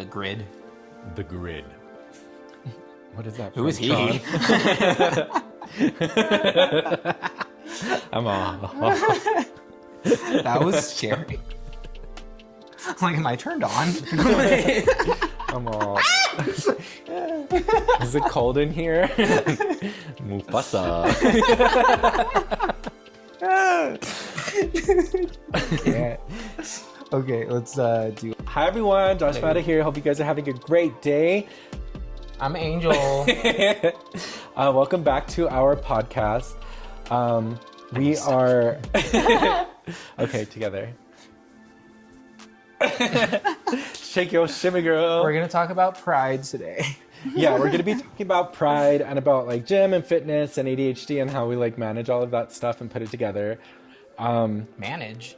The grid. The grid. What is that? Who is he? I'm all. That was scary. I'm like, am I turned on? I'm all. Is it cold in here? Mufasa. Yeah. Okay, let's do. Hi everyone, Josh Mata here. Hope you guys are having a great day. I'm Angel. Welcome back to our podcast. We are okay together. Shake your shimmy, girl. We're gonna talk about pride today. Yeah, we're gonna be talking about pride and about like gym and fitness and ADHD and how we like manage all of that stuff and put it together. Manage.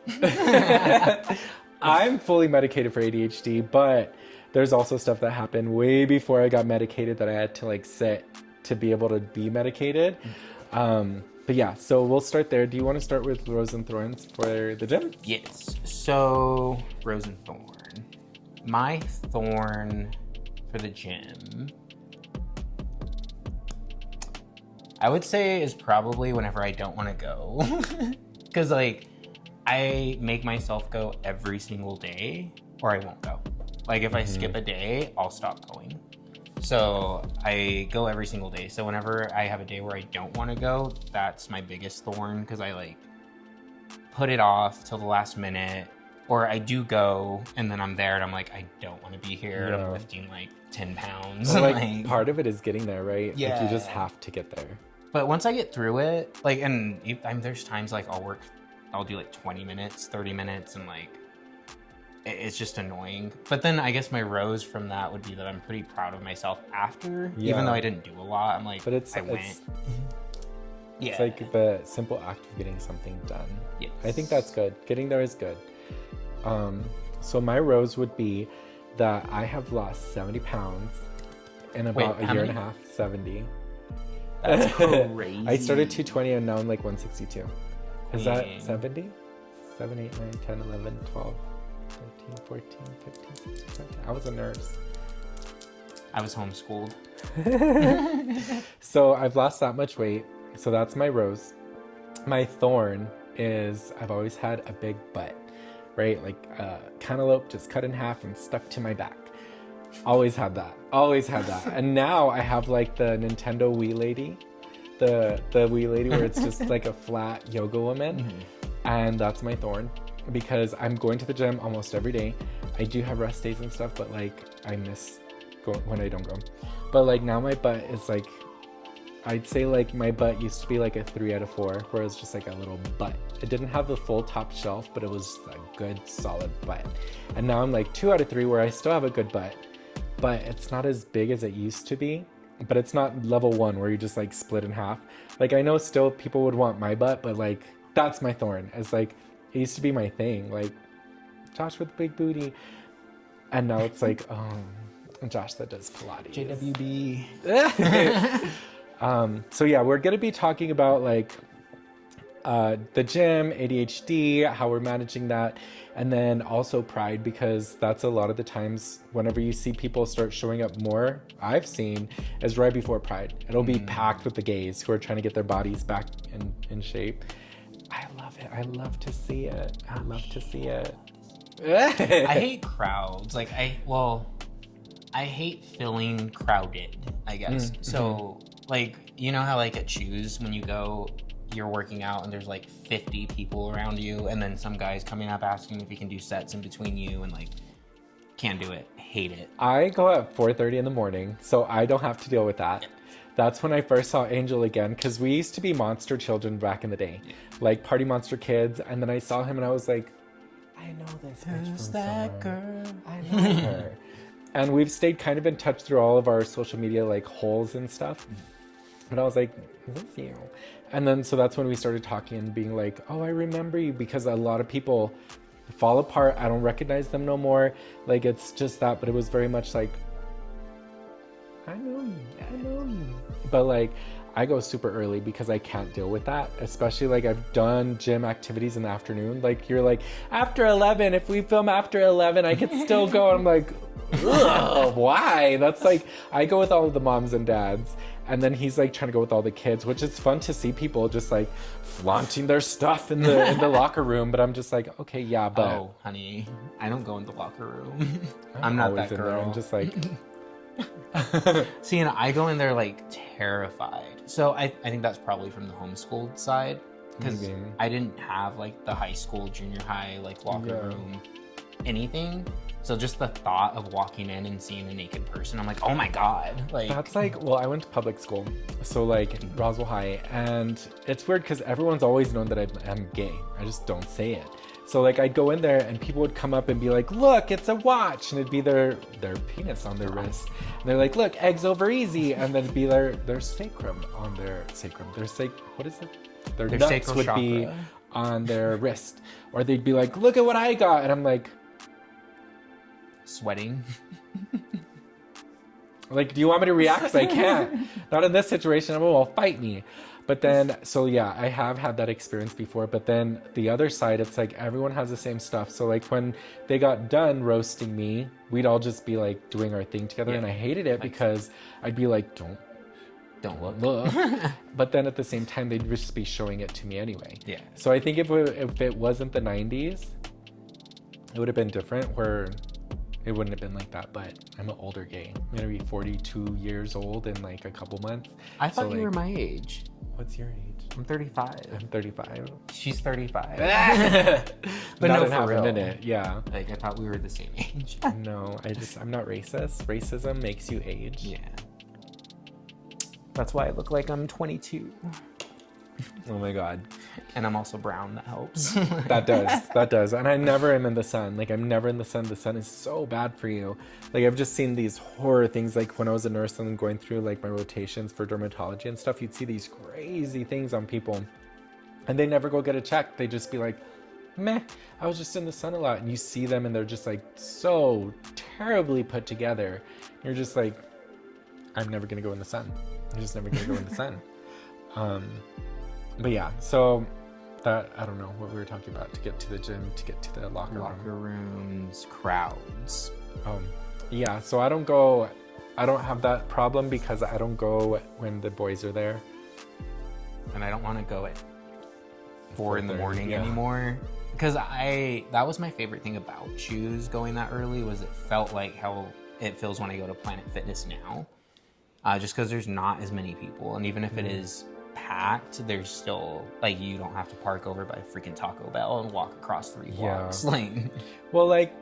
I'm fully medicated for ADHD, but there's also stuff that happened way before I got medicated that I had to like sit to be able to be medicated. But yeah, so we'll start there. Do you want to start with Rose and Thorns for the gym? Yes. So, Rose and Thorn. My thorn for the gym, I would say, is probably whenever I don't want to go. Because, like, I make myself go every single day, or I won't go. Like, if I skip a day, I'll stop going. So I go every single day. So whenever I have a day where I don't want to go, that's my biggest thorn, because I like put it off till the last minute, or I do go and then I'm there and I'm like, I don't want to be here. Yeah. I'm lifting like 10 pounds. Well, like part of it is getting there, right? Yeah. Like you just have to get there. But once I get through it, like, and there's times like I'll do like 20 minutes, 30 minutes, and like, it's just annoying. But then I guess my rose from that would be that I'm pretty proud of myself after, even though I didn't do a lot. I'm like, but I went. Yeah. It's like the simple act of getting something done. Yes. I think that's good. Getting there is good. So my rose would be that I have lost 70 pounds in about a year and a half. 70. That's crazy. I started 220 and now I'm like 162. Is that Queen. 70? 7, 8, 9, 10, 11, 12. 13, 14, 15, 16, 17. I was a nurse. I was homeschooled. So I've lost that much weight. So that's my rose. My thorn is I've always had a big butt, right? Like cantaloupe just cut in half and stuck to my back. Always had that. Always had that. And now I have like the Nintendo Wii lady. The Wii lady where it's just like a flat yoga woman. Mm-hmm. And that's my thorn. Because I'm going to the gym almost every day. I do have rest days and stuff, but like I miss going when I don't go. But like now my butt is like, I'd say like my butt used to be like a 3 out of 4, where it was just like a little butt. It didn't have the full top shelf, but it was a good solid butt. And now I'm like 2 out of 3, where I still have a good butt, but it's not as big as it used to be. But it's not level 1 where you just like split in half. Like I know still people would want my butt, but like that's my thorn. It's like, it used to be my thing, like Josh with big booty, and now it's like, Josh that does Pilates. JWB. So yeah, we're gonna be talking about like the gym, ADHD, how we're managing that, and then also pride, because that's a lot of the times whenever you see people start showing up more, I've seen, is right before pride. It'll be packed with the gays who are trying to get their bodies back in shape. I love it. I love to see it. I love to see it. I hate crowds. Like I hate feeling crowded, I guess. Mm-hmm. So like, you know how like at Choose when you go, you're working out and there's like 50 people around you, and then some guy's coming up asking if he can do sets in between you, and like can't do it. Hate it. I go at 4:30 in the morning, so I don't have to deal with that. That's when I first saw Angel again, because we used to be monster children back in the day, like party monster kids. And then I saw him and I was like, I know this bitch Who's from that somewhere. girl? I know her. And we've stayed kind of in touch through all of our social media like holes and stuff. And I was like, is this you? And then so that's when we started talking and being like, oh, I remember you, because a lot of people fall apart. I don't recognize them no more. Like it's just that, but it was very much like, I know you. But like, I go super early because I can't deal with that. Especially like I've done gym activities in the afternoon. Like you're like, after 11, if we film after 11, I could still go. And I'm like, Ugh, why? That's like, I go with all of the moms and dads, and then he's like trying to go with all the kids, which is fun to see people just like flaunting their stuff in the locker room. But I'm just like, okay, yeah, but Oh, honey, I don't go in the locker room. I'm not that always in there. girl. I'm just like, See, and I go in there like terrified. So I think that's probably from the homeschooled side, because Maybe. I didn't have like the high school, junior high, like locker Yeah. room, anything. So just the thought of walking in and seeing a naked person, I'm like, oh my God. Like, that's like, well, I went to public school, so like Roswell High, and it's weird because everyone's always known that I'm gay. I just don't say it. So like I'd go in there and people would come up and be like, look, it's a watch, and it'd be their penis on their wrist. And they're like, look, eggs over easy, and then it'd be their sacrum on their sacrum. What is it? Their nuts sacral would be chakra. on their wrist. Or they'd be like, look at what I got, and I'm like, sweating. do you want me to react? Because I can't. Not in this situation. Well, fight me. But then, so yeah, I have had that experience before. But then the other side, it's like everyone has the same stuff. So like when they got done roasting me, we'd all just be like doing our thing together. Yeah. And I hated it because I'd be like, Don't look. look. But then at the same time, they'd just be showing it to me anyway. Yeah. So I think if it wasn't the 90s, it would have been different, where it wouldn't have been like that. But I'm an older gay. I'm going to be 42 years old in like a couple months. I thought So, you were like, my age. What's your age? I'm 35. I'm 35. She's 35. But no, not in for half real. a minute. Yeah. Like, I thought we were the same age. No, I'm not racist. Racism makes you age. Yeah. That's why I look like I'm 22. Oh my God. And I'm also brown. That helps. That does. And I never am in the sun. Like, I'm never in the sun. The sun is so bad for you. Like, I've just seen these horror things. Like, when I was a nurse and going through, like, my rotations for dermatology and stuff, you'd see these crazy things on people. And they never go get a check. They just be like, meh, I was just in the sun a lot. And you see them and they're just, like, so terribly put together. You're just like, I'm never going to go in the sun. I'm just never going to go in the sun. But yeah, so that, I don't know what we were talking about, to get to the gym, to get to the locker room. Rooms, crowds. Yeah, so I don't have that problem because I don't go when the boys are there. And I don't want to go at 4 in the 4:30, morning yeah. anymore. Because that was my favorite thing about Choose going that early, was it felt like how it feels when I go to Planet Fitness now. Just because there's not as many people. And even if it is packed, there's still, like, you don't have to park over by freaking Taco Bell and walk across 3 blocks. Like, Well, like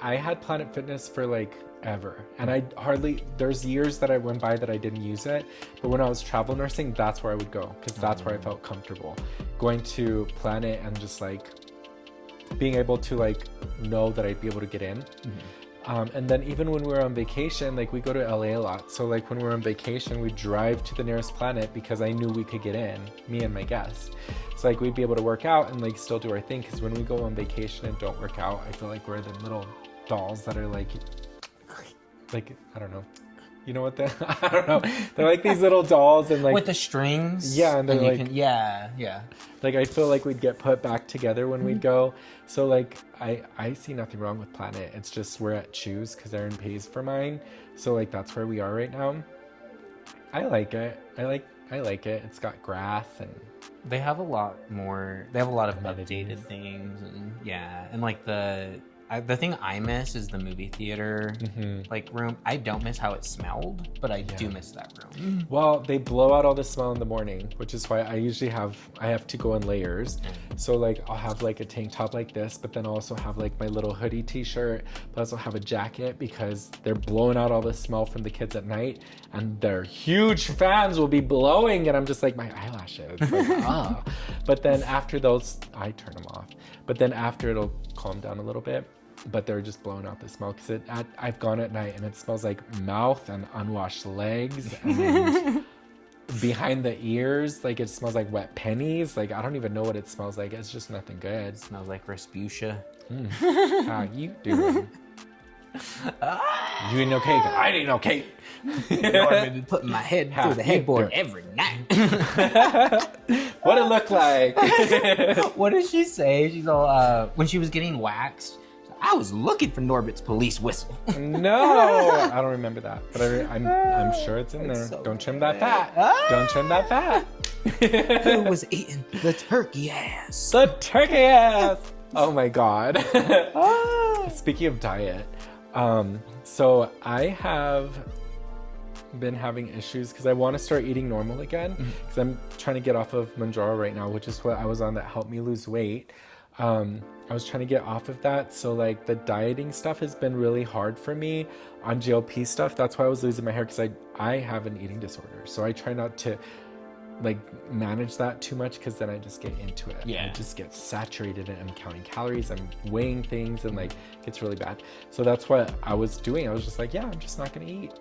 I had Planet Fitness for like ever, and there's years that I went by that I didn't use it, but when I was travel nursing, that's where I would go, because that's where I felt comfortable going to Planet, and just like being able to like know that I'd be able to get in. And then even when we were on vacation, like we go to LA a lot. So like when we were on vacation, we'd drive to the nearest Planet because I knew we could get in, me and my guest. So like we'd be able to work out and like still do our thing. Because when we go on vacation and don't work out, I feel like we're the little dolls that are like, I don't know. You know what I don't know. They're like these little dolls, and like with the strings. Yeah, and they're like, yeah. Like I feel like we'd get put back together when we'd go. So like I see nothing wrong with Planet. It's just we're at Choose because Erin pays for mine. So like that's where we are right now. I like it. I like it. It's got grass, and They have a lot of amenities. updated things, and like the thing I miss is the movie theater like room. I don't miss how it smelled, but I do miss that room. Well, they blow out all the smell in the morning, which is why I usually have to go in layers. So like I'll have like a tank top like this, but then I'll also have like my little hoodie t-shirt, but also have a jacket because they're blowing out all the smell from the kids at night, and their huge fans will be blowing, and I'm just like, my eyelashes, like, But then after those, I turn them off. But then after, it'll calm down a little bit. But they're just blowing out the smell because I've gone at night and it smells like mouth and unwashed legs and behind the ears, like it smells like wet pennies. Like I don't even know what it smells like. It's just nothing good. It smells like Respucia. How you doing? You ain't no cake. I ain't no cake. I've been putting my head through the headboard every night. What it look like? What did she say? She's all when she was getting waxed. I was looking for Norbit's police whistle. No, I don't remember that, but I'm sure it's in there. So Don't trim that fat. Don't trim that fat. Who was eating the turkey ass? The turkey ass. Oh my God. Speaking of diet, so I have been having issues because I want to start eating normal again because I'm trying to get off of Mounjaro right now, which is what I was on that helped me lose weight. I was trying to get off of that, so like the dieting stuff has been really hard for me on GLP stuff. That's why I was losing my hair, because I have an eating disorder, so I try not to like manage that too much, because then I just get into it. I just get saturated and I'm counting calories, I'm weighing things, and like it gets really bad. So that's what I was doing. I was just like, yeah, I'm just not gonna eat.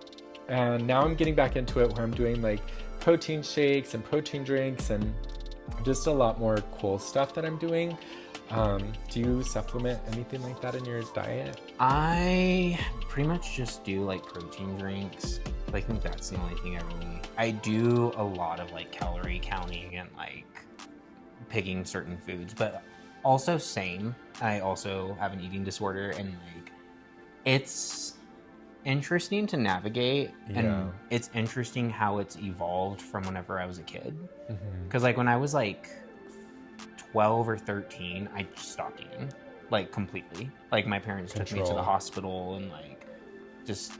And now I'm getting back into it, where I'm doing like protein shakes and protein drinks and just a lot more cool stuff that I'm doing. Do you supplement anything like that in your diet? I pretty much just do like protein drinks. I think that's the only thing I do a lot of like calorie counting and like picking certain foods, but also I also have an eating disorder, and like it's interesting to navigate, and it's interesting how it's evolved from whenever I was a kid. Because like when I was like 12 or 13, I just stopped eating, like completely. Like my parents took me to the hospital, and like just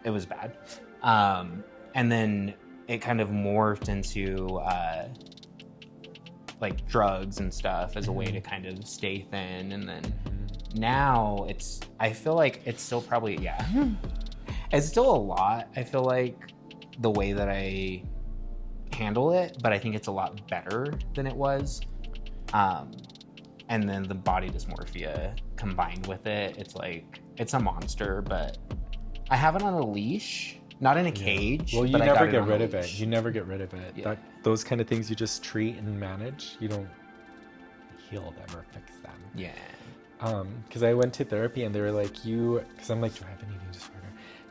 it was bad. And then it kind of morphed into like drugs and stuff as a way to kind of stay thin, and then now I feel like it's still probably it's still a lot. I feel like the way that I handle it, but I think it's a lot better than it was. And then the body dysmorphia combined with it, it's like, it's a monster, but I have it on a leash, not in a cage. Well, you but never get rid of it. You never get rid of it. Yeah. Those kind of things you just treat and manage. You don't heal them or fix them. Yeah. Because I went to therapy and they were like, because I'm like, do I have an eating disorder?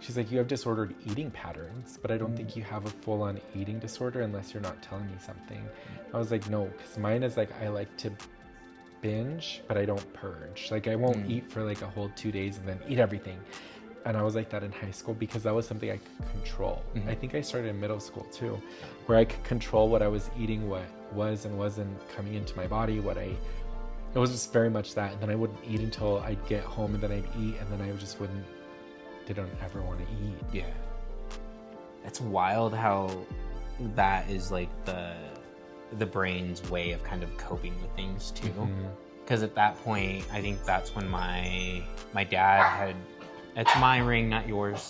She's like, you have disordered eating patterns, but I don't think you have a full-on eating disorder unless you're not telling me something. I was like, no, because mine is like, I like to binge, but I don't purge. Like I won't eat for like a whole 2 days and then eat everything. And I was like that in high school because that was something I could control. I think I started in middle school too, where I could control what I was eating, what was and wasn't coming into my body, it was just very much that. And then I wouldn't eat until I'd get home, and then I'd eat, and then I just didn't ever want to eat. Yeah. It's wild how that is like the brain's way of kind of coping with things too. Because at that point, I think that's when my dad had, it's my ring, not yours.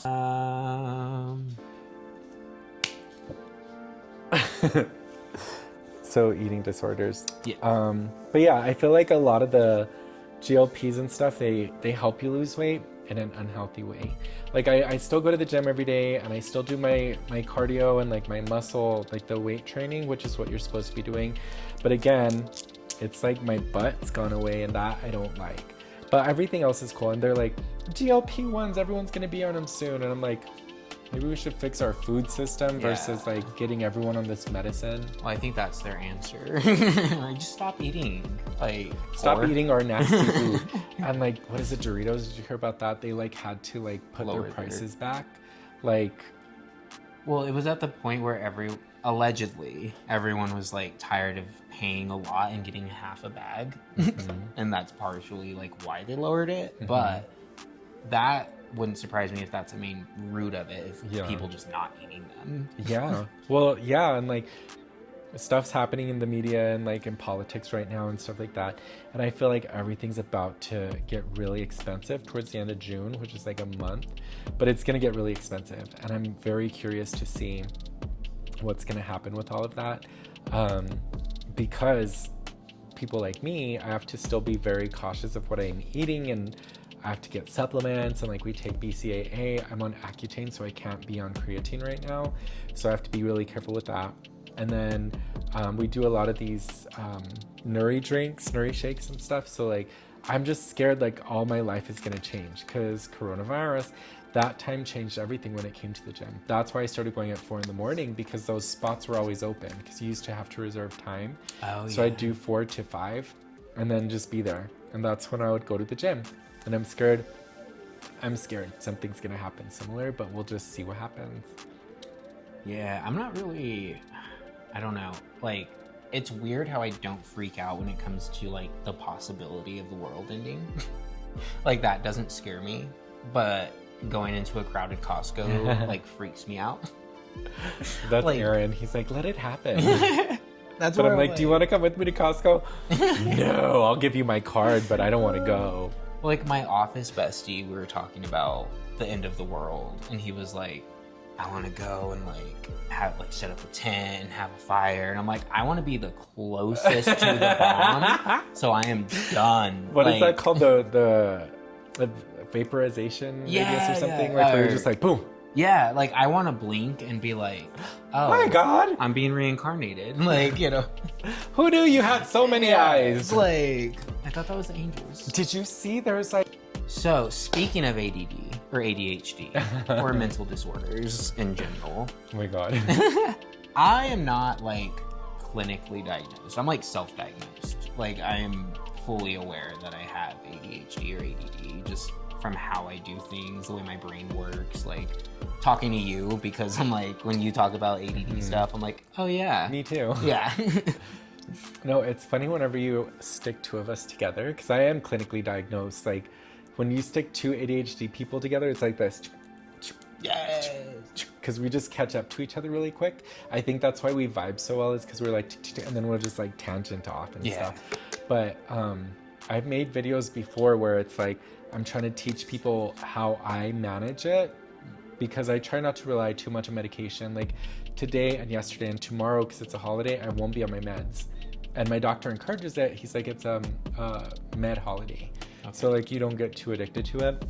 So eating disorders. Yeah. But yeah, I feel like a lot of the GLPs and stuff, they help you lose weight in an unhealthy way. Like I still go to the gym every day, and I still do my cardio and like my muscle, like the weight training, which is what you're supposed to be doing. But again, it's like my butt's gone away, and that I don't like. But everything else is cool. And they're like, GLP-1s, everyone's going to be on them soon. And I'm like, maybe we should fix our food system versus like getting everyone on this medicine. Well, I think that's their answer. Like, just stop eating. Like, stop eating our nasty food. And like, what is it, Doritos? Did you hear about that? They like had to like put their prices back. Like, well, it was at the point where allegedly everyone was like tired of paying a lot and getting half a bag. And that's partially like why they lowered it. But that wouldn't surprise me if that's the main root of it, if people just not eating them. Yeah. Well, yeah, and like stuff's happening in the media and like in politics right now and stuff like that. And I feel like everything's about to get really expensive towards the end of June, which is like a month. But it's going to get really expensive. And I'm very curious to see what's going to happen with all of that. Because people like me, I have to still be very cautious of what I'm eating, and I have to get supplements, and like we take BCAA. I'm on Accutane, so I can't be on creatine right now. So I have to be really careful with that. And then we do a lot of these Nuri drinks, Nuri shakes and stuff. So like, I'm just scared like all my life is gonna change because coronavirus, that time changed everything when it came to the gym. That's why I started going at 4 a.m, because those spots were always open, because you used to have to reserve time. So I'd do 4 to 5 and then just be there. And that's when I would go to the gym. And I'm scared something's gonna happen similar, but we'll just see what happens. Yeah, I'm not really, I don't know. Like, it's weird how I don't freak out when it comes to like the possibility of the world ending. Like, that doesn't scare me, but going into a crowded Costco like freaks me out. That's like, Aaron. He's like, let it happen. That's but what I'm like, do you want to come with me to Costco? No, I'll give you my card, but I don't want to go. Like, my office bestie, we were talking about the end of the world, and he was like, I want to go and set up a tent and have a fire, and I'm like, I want to be the closest to the bomb, so I am done. What is that called? The vaporization radius or something? Like, where you're just like, boom. Yeah, like, I want to blink and be like, oh my God, I'm being reincarnated. Like, you know. Who knew you had so many eyes? Like, I thought that was angels. Did you see there's like... So, speaking of ADD, or ADHD, or mental disorders in general. Oh my God. I am not, like, clinically diagnosed. I'm, like, self-diagnosed. Like, I am fully aware that I have ADHD or ADD, just from how I do things, the way my brain works, like, talking to you, because I'm like, when you talk about ADD stuff, I'm like, oh yeah. Me too. Yeah. No, it's funny whenever you stick two of us together, because I am clinically diagnosed. Like, when you stick two ADHD people together, it's like this. Yes. Because we just catch up to each other really quick. I think that's why we vibe so well, is because we're like, and then we'll just like tangent off and stuff. But I've made videos before where it's like, I'm trying to teach people how I manage it, because I try not to rely too much on medication. Like today and yesterday and tomorrow, because it's a holiday, I won't be on my meds. And my doctor encourages it. He's like, it's a med holiday. Okay. So like you don't get too addicted to it,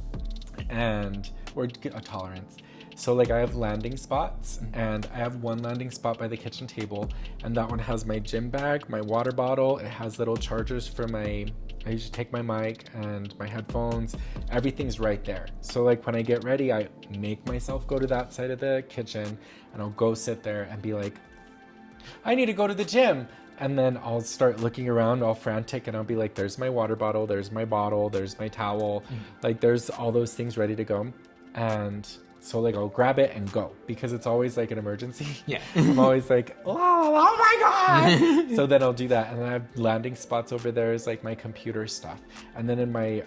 or get a tolerance. So like I have landing spots, and I have one landing spot by the kitchen table, and that one has my gym bag, my water bottle. It has little chargers for I usually take my mic and my headphones. Everything's right there. So like when I get ready, I make myself go to that side of the kitchen, and I'll go sit there and be like, I need to go to the gym. And then I'll start looking around all frantic, and I'll be like, there's my water bottle, there's my bottle, there's my towel. Like there's all those things ready to go. And so like I'll grab it and go, because it's always like an emergency. Yeah. I'm always like, oh my God. So then I'll do that. And then I have landing spots over there is like my computer stuff. And then in my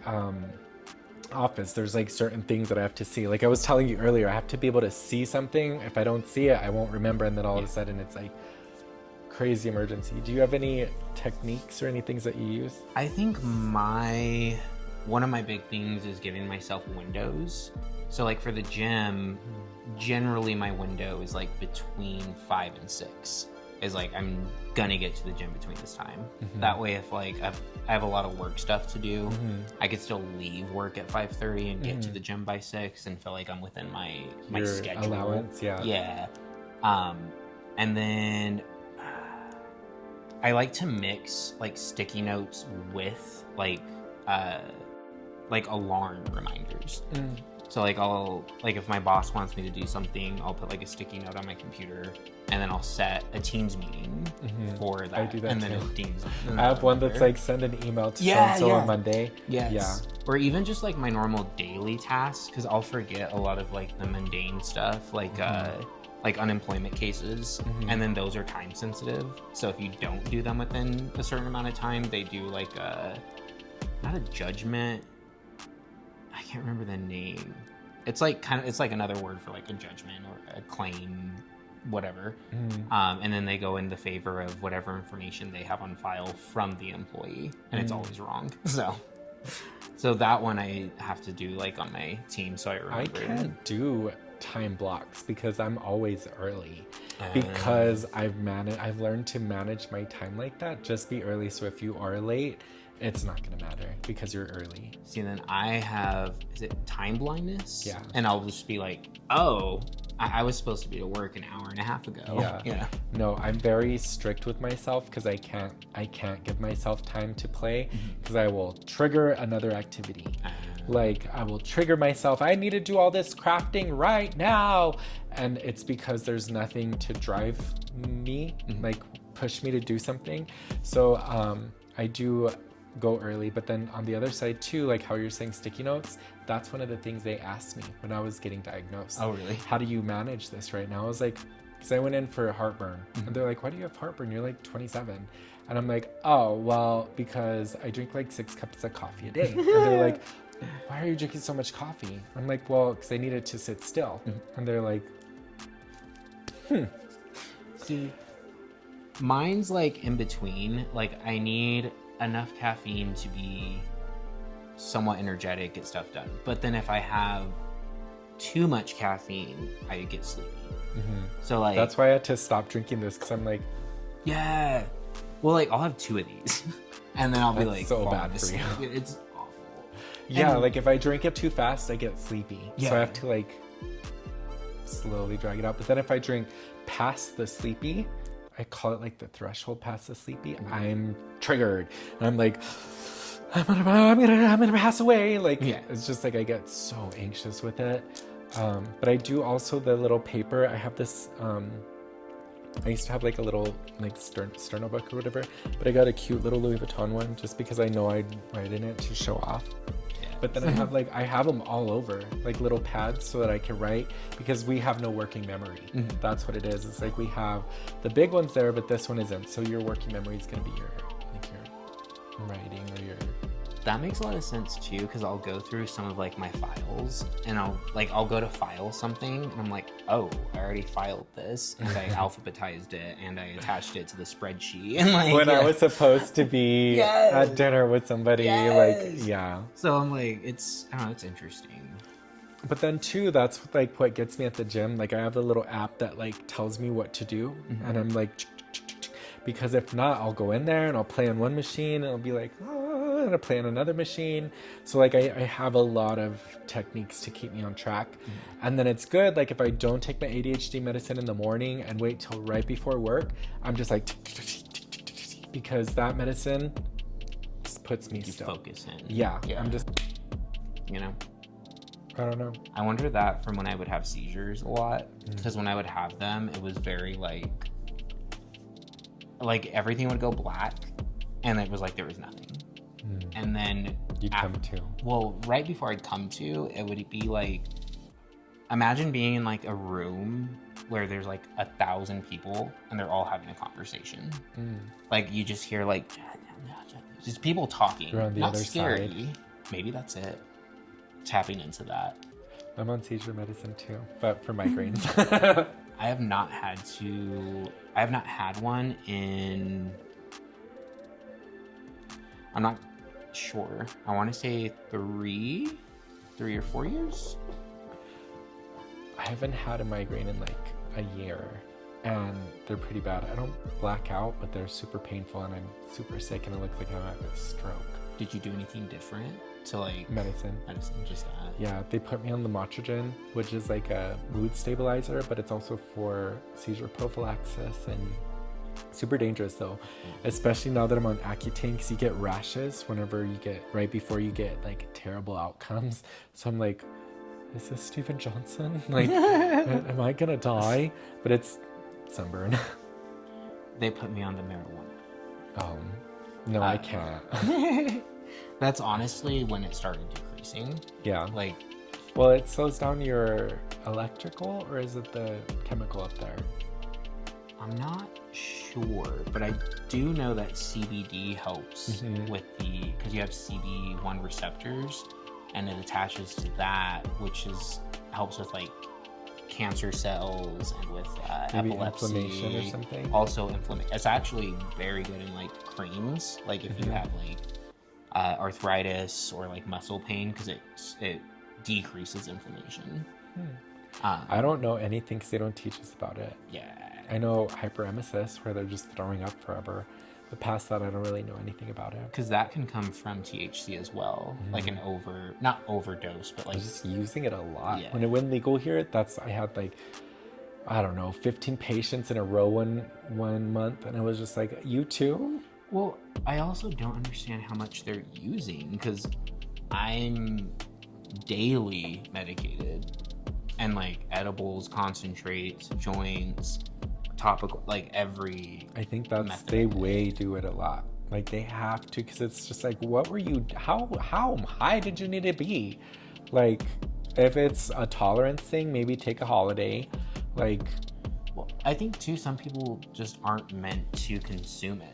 office, there's like certain things that I have to see. Like I was telling you earlier, I have to be able to see something. If I don't see it, I won't remember. And then all of a sudden it's like crazy emergency. Do you have any techniques or any things that you use? I think one of my big things is giving myself windows. So like for the gym, generally my window is like between 5 and 6. Is like I'm gonna get to the gym between this time. That way, if like I have a lot of work stuff to do, I could still leave work at 5:30 and get to the gym by 6 and feel like I'm within my schedule. Allowance, yeah. And then I like to mix like sticky notes with like alarm reminders. So like I'll like if my boss wants me to do something, I'll put like a sticky note on my computer, and then I'll set a Teams meeting for that. I do that and too. then it dings. I have one that's like send an email to so-and-so on Monday. Yes. Yeah. Or even just like my normal daily tasks, because I'll forget a lot of like the mundane stuff, like unemployment cases, and then those are time sensitive. So if you don't do them within a certain amount of time, they do like not a judgment. I can't remember the name. It's like it's like another word for like a judgment or a claim, whatever. And then they go in the favor of whatever information they have on file from the employee, and it's always wrong. So that one I have to do like on my team, so I remember. I can't do time blocks because I'm always early, because I've learned to manage my time like that. Just be early, so if you are late, it's not gonna matter because you're early. See, then I have, is it time blindness? Yeah. And I'll just be like, oh, I was supposed to be to work an hour and a half ago. Yeah. No, I'm very strict with myself, because I can't give myself time to play, because I will trigger another activity. Like I will trigger myself, I need to do all this crafting right now, and it's because there's nothing to drive me, like push me to do something. So I do go early. But then on the other side too, like how you're saying sticky notes, that's one of the things they asked me when I was getting diagnosed. Oh, really? How do you manage this right now? I was like, because I went in for heartburn, and they're like, why do you have heartburn? You're like 27. And I'm like, oh, well, because I drink like 6 cups of coffee a day. And they're like, why are you drinking so much coffee? I'm like, well, because I need it to sit still. And they're like, See, mine's like in between. Like, I need enough caffeine to be somewhat energetic, get stuff done. But then if I have too much caffeine, I get sleepy. So like, that's why I had to stop drinking this, because I'm like, yeah. Well, like, I'll have 2 of these, and then I'll be like, so falling bad for asleep. you. It's awful. yeah, And- like if I drink it too fast, I get sleepy. Yeah. So I have to like slowly drag it out. But then if I drink past the sleepy, I call it like the threshold past the sleepy, I'm triggered. And I'm like, I'm gonna pass away. Like, Yeah. it's just like I get so anxious with it. But I do also the little paper. I have this. I used to have like a little like sterno book or whatever, but I got a cute little Louis Vuitton one just because I know I'd write in it to show off. Yeah. But then I have them all over, like little pads so that I can write, because we have no working memory. That's what it is. It's like we have the big ones there, but this one isn't. So your working memory is going to be your writing or your... That makes a lot of sense too, because I'll go through some of like my files, and I'll go to file something, and I'm like, oh, I already filed this, and I alphabetized it, and I attached it to the spreadsheet, and like When I was supposed to be Yes. at dinner with somebody, Yes. like, yeah. So I'm like, I don't know, it's interesting. But then too, that's like what gets me at the gym. Like I have a little app that like tells me what to do, and I'm like, because if not, I'll go in there and I'll play on one machine, and I'll be like, oh, and I'll play on another machine. So like I have a lot of techniques to keep me on track. And then it's good, like if I don't take my ADHD medicine in the morning and wait till right before work, I'm just like, because that medicine just puts me You still. focus in. Yeah, I'm just, you know. I don't know. I wonder that from when I would have seizures a lot, because when I would have them, it was very like everything would go black, and it was like there was nothing. And then You'd come to. Well, right before I'd come to, it would be like, imagine being in like a room where there's like 1,000 people and they're all having a conversation. Like you just hear like just people talking. You're on the Not other scary. side. Maybe that's it. Tapping into that. I'm on seizure medicine too, but for migraines. I have not had one in, I'm not sure. I want to say 3 or 4 years. I haven't had a migraine in like a year, and they're pretty bad. I don't black out, but they're super painful, and I'm super sick, and it looks like I'm having a stroke. Did you do anything different to like Medicine. just that? Yeah, they put me on the Motrogen, which is like a mood stabilizer, but it's also for seizure prophylaxis, and super dangerous though, especially now that I'm on Accutane, because you get rashes whenever you get, right before you get like terrible outcomes. So I'm like, is this Steven Johnson? Like, am I gonna die? But it's sunburn. They put me on the marijuana. No, I can't. That's honestly when it started decreasing. Yeah. Like, Well, it slows down your electrical, or is it the chemical up there? I'm not sure, but I do know that CBD helps with because you have CB1 receptors, and it attaches to that, which helps with like cancer cells and with Maybe epilepsy, inflammation or something? Also inflammation. It's actually very good in like creams, like if you have like arthritis or like muscle pain, because it decreases inflammation. I don't know anything because they don't teach us about it. Yeah. I know hyperemesis, where they're just throwing up forever. But past that, I don't really know anything about it. Because that can come from THC as well, like an not overdose, but I like was just using it a lot. Yeah. When it went legal here, I had like, I don't know, 15 patients in a row one month, and I was just like, you too? Well, I also don't understand how much they're using, because I'm daily medicated, and like edibles, concentrates, joints, topical, like every. I think that's, method they of it. way do it a lot. Like they have to, because it's just like, what were you, how high did you need to be? Like, if it's a tolerance thing, maybe take a holiday. Like, well, I think too, some people just aren't meant to consume it.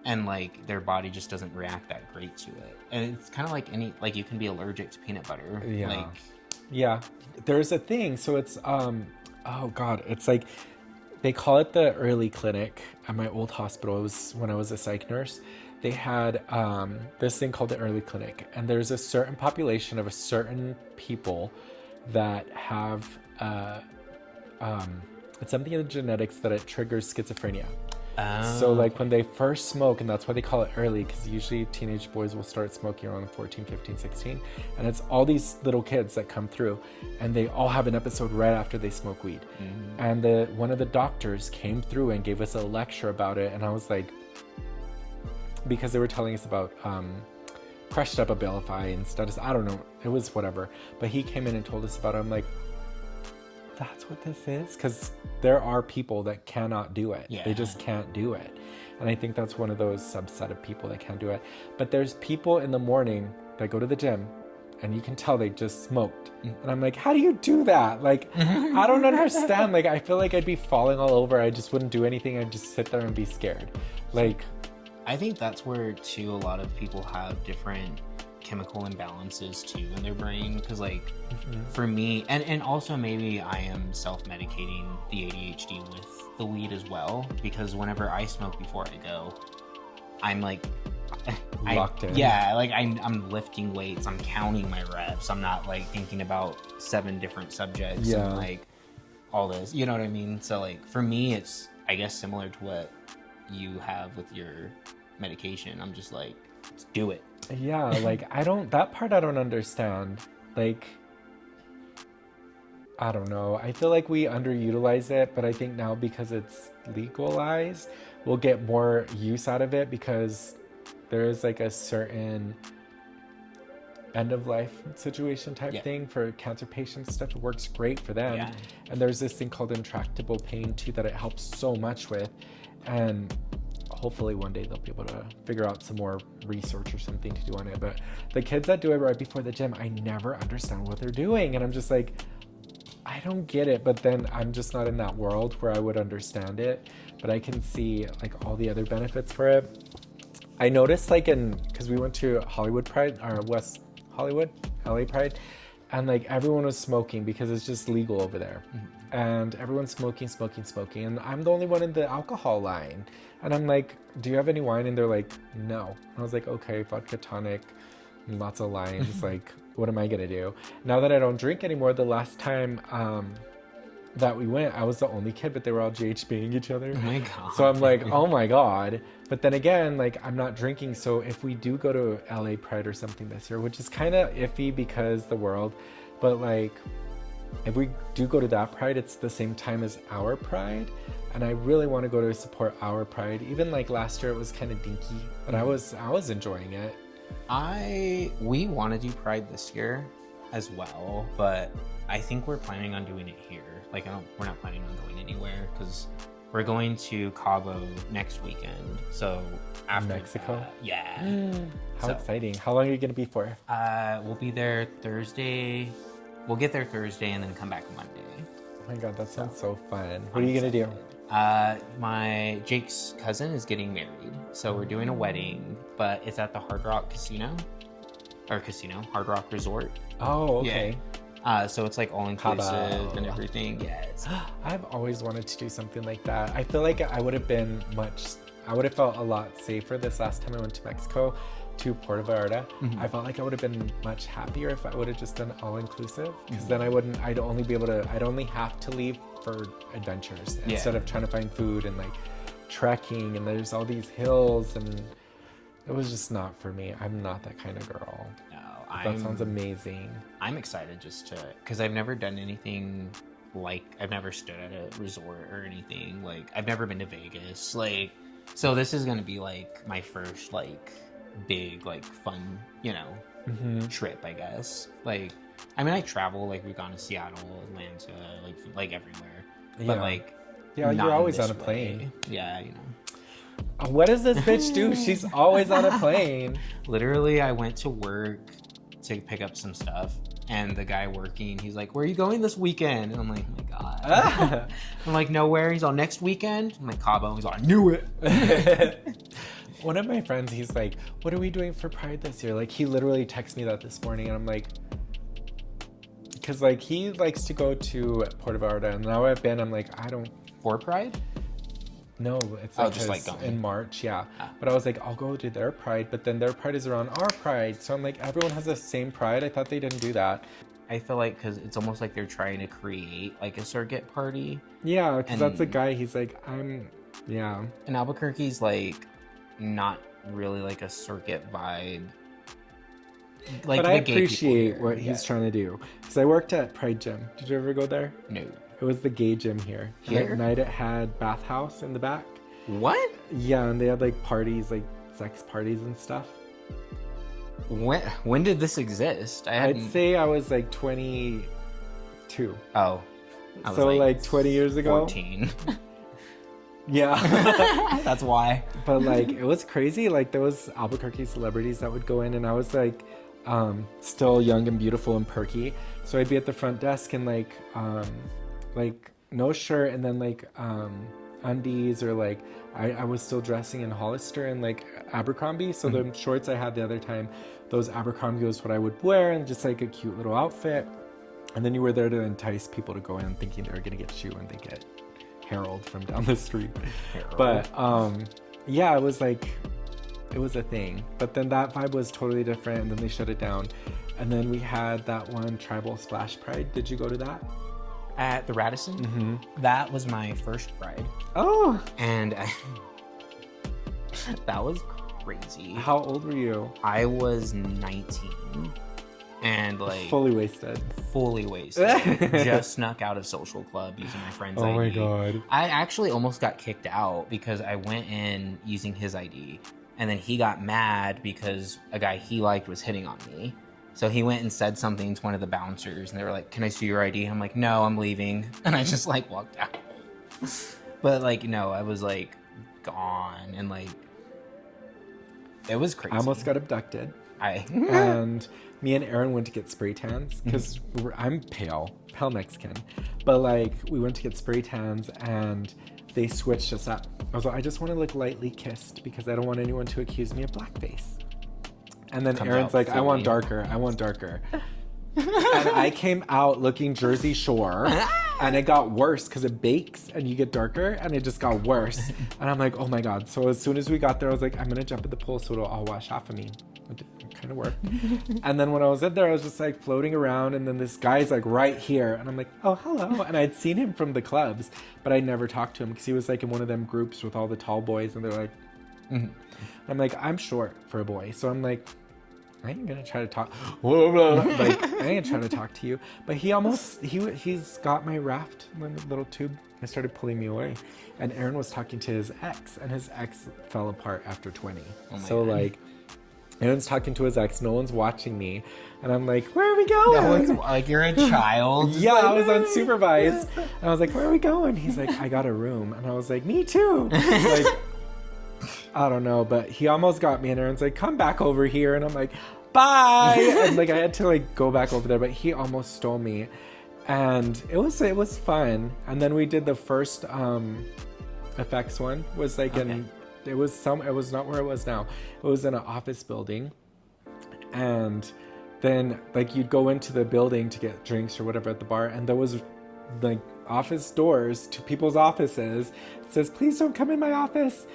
And like their body just doesn't react that great to it. And it's kind of like like you can be allergic to peanut butter. Yeah. Like, yeah, there's a thing. So it's, oh God, it's like, they call it the early clinic at my old hospital. It was when I was a psych nurse. They had this thing called the early clinic. And there's a certain population of a certain people that have, it's something in the genetics that it triggers schizophrenia. oh, So like when they first smoke, and that's why they call it early, because usually teenage boys will start smoking around 14, 15, 16. And it's all these little kids that come through and they all have an episode right after they smoke weed. Mm-hmm. And one of the doctors came through and gave us a lecture about it. And I was like, because they were telling us about crushed up Abilify and status, I don't know, it was whatever. But he came in and told us about it. I'm like, that's what this is? Because there are people that cannot do it. Yeah. They just can't do it. And I think that's one of those subset of people that can't do it. But there's people in the morning that go to the gym and you can tell they just smoked. And I'm like, how do you do that? Like, I don't understand. Like, I feel like I'd be falling all over. I just wouldn't do anything. I'd just sit there and be scared. Like, I think that's where too a lot of people have different chemical imbalances too in their brain, because like for me, and also maybe I am self-medicating the ADHD with the weed as well, because whenever I smoke before I go, I'm like locked in. Yeah, like I'm lifting weights, I'm counting my reps, I'm not like thinking about 7 different subjects and like all this, you know what I mean? So like for me it's, I guess, similar to what you have with your medication. I'm just like, let's do it. Yeah, like that part I don't understand. Like, I don't know. I feel like we underutilize it, but I think now because it's legalized, we'll get more use out of it, because there is like a certain end of life situation type thing for cancer patients stuff. It works great for them. Yeah. And there's this thing called intractable pain too that it helps so much with. And hopefully one day they'll be able to figure out some more research or something to do on it. But the kids that do it right before the gym, I never understand what they're doing. And I'm just like, I don't get it. But then I'm just not in that world where I would understand it. But I can see like all the other benefits for it. I noticed like because we went to Hollywood Pride, or West Hollywood, LA Pride, and like everyone was smoking because it's just legal over there. And everyone's smoking. And I'm the only one in the alcohol line. And I'm like, do you have any wine? And they're like, no. And I was like, okay, vodka tonic, lots of limes. Like, what am I going to do? Now that I don't drink anymore, the last time that we went, I was the only kid, but they were all GHBing each other. Oh my God. So I'm like, oh my God. But then again, like, I'm not drinking. So if we do go to LA Pride or something this year, which is kind of iffy because the world, but like, if we do go to that Pride, it's the same time as our Pride. And I really want to go to support our Pride. Even like last year, it was kind of dinky, but I was enjoying it. We want to do Pride this year as well, but I think we're planning on doing it here. Like, we're not planning on going anywhere, because we're going to Cabo next weekend. So after Mexico? Yeah. How exciting. How long are you going to be for? We'll be there Thursday. We'll get there Thursday and then come back Monday. Oh my God, that sounds so fun. What are you going to do? My Jake's cousin is getting married, so we're doing a wedding, but it's at the Hard Rock Hard Rock Resort. Oh, okay. Yeah. So it's like all inclusive and everything. Yes. I've always wanted to do something like that. I feel like I would have felt a lot safer this last time I went to Mexico, to Puerto Vallarta. I felt like I would have been much happier if I would have just done all inclusive, because then I'd only have to leave for adventures instead of trying to find food and like trekking, and there's all these hills, and it was just not for me. I'm not that kind of girl. No, that sounds amazing. I'm excited just because I've never done anything like, I've never stood at a resort or anything. Like, I've never been to Vegas. Like, so this is going to be like my first like big like fun, trip, I guess. Like, I mean, I travel, like we've gone to Seattle, Atlanta, like everywhere. But like, you're always on a plane. Yeah, What does this bitch do? She's always on a plane. Literally, I went to work to pick up some stuff, and the guy working, he's like, "Where are you going this weekend?" And I'm like, "Oh my god." I'm like, "Nowhere." He's all, "Next weekend." I'm like, "Cabo." He's all, "I knew it." One of my friends, he's like, "What are we doing for Pride this year?" Like, he literally texted me that this morning, and I'm like, because like he likes to go to Puerto Vallarta, and now I've been, I'm like, I don't. For Pride? No, it's like, just like going in March, yeah. Ah. But I was like, I'll go to their Pride, but then their Pride is around our Pride, so I'm like, everyone has the same Pride. I thought they didn't do that. I feel like because it's almost like they're trying to create like a circuit party. Yeah, because that's the And- guy. He's like, yeah. And Albuquerque's like not really like a circuit vibe. Like But I the gay people appreciate here. what he's trying to do. Because I worked at Pride Gym. Did you ever go there? No. It was the gay gym here. And Here? at night it had bathhouse in the back. What? Yeah, and they had like parties, like sex parties and stuff. When did this exist? I'd say I was like 22. Oh. I was So like 20 years ago. 14. Yeah. That's why. But like it was crazy. Like there was Albuquerque celebrities that would go in, and I was like still young and beautiful and perky. So I'd be at the front desk and like no shirt, and then like undies, or like I was still dressing in Hollister and like Abercrombie. So the shorts I had the other time, those Abercrombie was what I would wear, and just like a cute little outfit. And then you were there to entice people to go in thinking they were gonna get you, and they get Harold from down the street. Harold. But yeah, it was like, it was a thing. But then that vibe was totally different, and then they shut it down. And then we had that one Tribal Splash Pride. Did you go to that? At the Radisson? Mm-hmm. That was my first Pride. Oh, And that was crazy. how old were you? I was 19 and like Fully wasted. fully wasted. Just snuck out of social club using my friend's ID. Oh my god. I actually almost got kicked out because I went in using his ID, and then he got mad because a guy he liked was hitting on me. So he went and said something to one of the bouncers, and they were like, "Can I see your ID?" I'm like, "No, I'm leaving." And I just like walked out. But like, no, I was like gone, and like it was crazy. I almost got abducted. Mm-hmm. And me and Aaron went to get spray tans because I'm pale Mexican, but like we went to get spray tans, and they switched us up. I was like, I just want to look lightly kissed because I don't want anyone to accuse me of blackface. And then Comes Aaron's out like, I want fully. darker. I want darker. And I came out looking Jersey Shore, and it got worse because it bakes and you get darker, and it just got worse. And I'm like, oh my god. So as soon as we got there, I was like, I'm gonna jump in the pool so it'll all wash off of me. It kind of worked. And then when I was in there, I was just like floating around, and then this guy's like right here, and I'm like, oh hello. And I'd seen him from the clubs, but I never talked to him because he was like in one of them groups with all the tall boys, and they're like, I'm like, I'm short for a boy, so I'm like, I ain't gonna try to talk. Like, I ain't trying to talk to you. But he's got my raft, my little tube. I started pulling me away, and Aaron was talking to his ex, and his ex fell apart after 20. Oh my So God. like, Aaron's talking to his ex. No one's watching me, and I'm like, where are we going? No one's like, you're a child. Yeah, I was unsupervised. And I was like, where are we going? He's like, I got a room. And I was like, me too. Like, I don't know, but he almost got me, and Aaron's like, come back over here. And I'm like, bye. And like, I had to like go back over there, but he almost stole me. And it was fun. And then we did the first effects one, was like it was not where it was now. It was in an office building. And then like you'd go into the building to get drinks or whatever at the bar, and there was like office doors to people's offices. It says, please don't come in my office.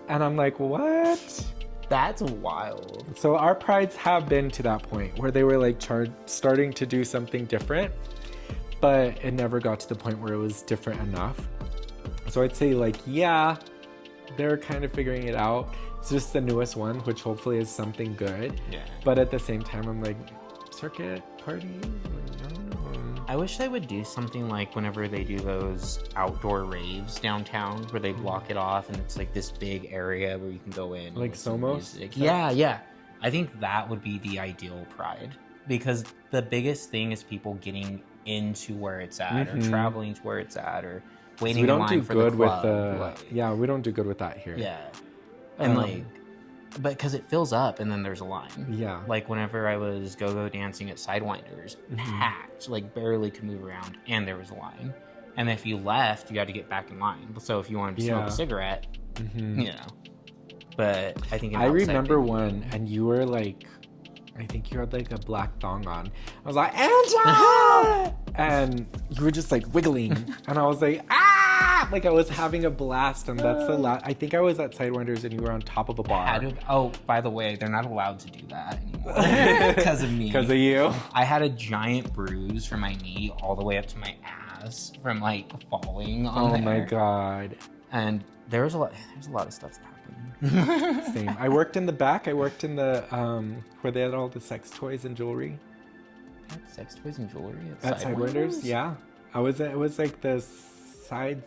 And I'm like, what? That's wild. So our prides have been to that point where they were like starting to do something different, but it never got to the point where it was different enough. So I'd say like, yeah, they're kind of figuring it out. It's just the newest one, which hopefully is something good. Yeah. But at the same time, I'm like, circuit parties? I don't know. I wish they would do something like whenever they do those outdoor raves downtown where they block it off and it's like this big area where you can go in. and Like listen to Somos? music. Yeah. I think that would be the ideal pride, because the biggest thing is people getting into where it's at or traveling to where it's at or waiting We in don't do line for good the with club. the like- yeah, we don't do good with that here. yeah. And but because it fills up and then there's a line. Yeah. Like whenever I was go-go dancing at Sidewinders, packed, like barely could move around, and there was a line. And if you left, you had to get back in line. So if you wanted to smoke a cigarette, you know. But I think I remember one, and you were like, I think you had like a black thong on. I was like, Angela! And you were just like wiggling. And I was like, ah! Like I was having a blast. And that's the last. I think I was at Sidewinders and you were on top of a bar. Oh, by the way, they're not allowed to do that anymore. Because of me. Because of you? I had a giant bruise from my knee all the way up to my ass from like falling on there. Oh my God. And there's a lot of stuff that happened. Same. I worked in the back. I worked in the where they had all the sex toys and jewelry. Sex toys and jewelry At Sidewinders? Yeah. It was like the side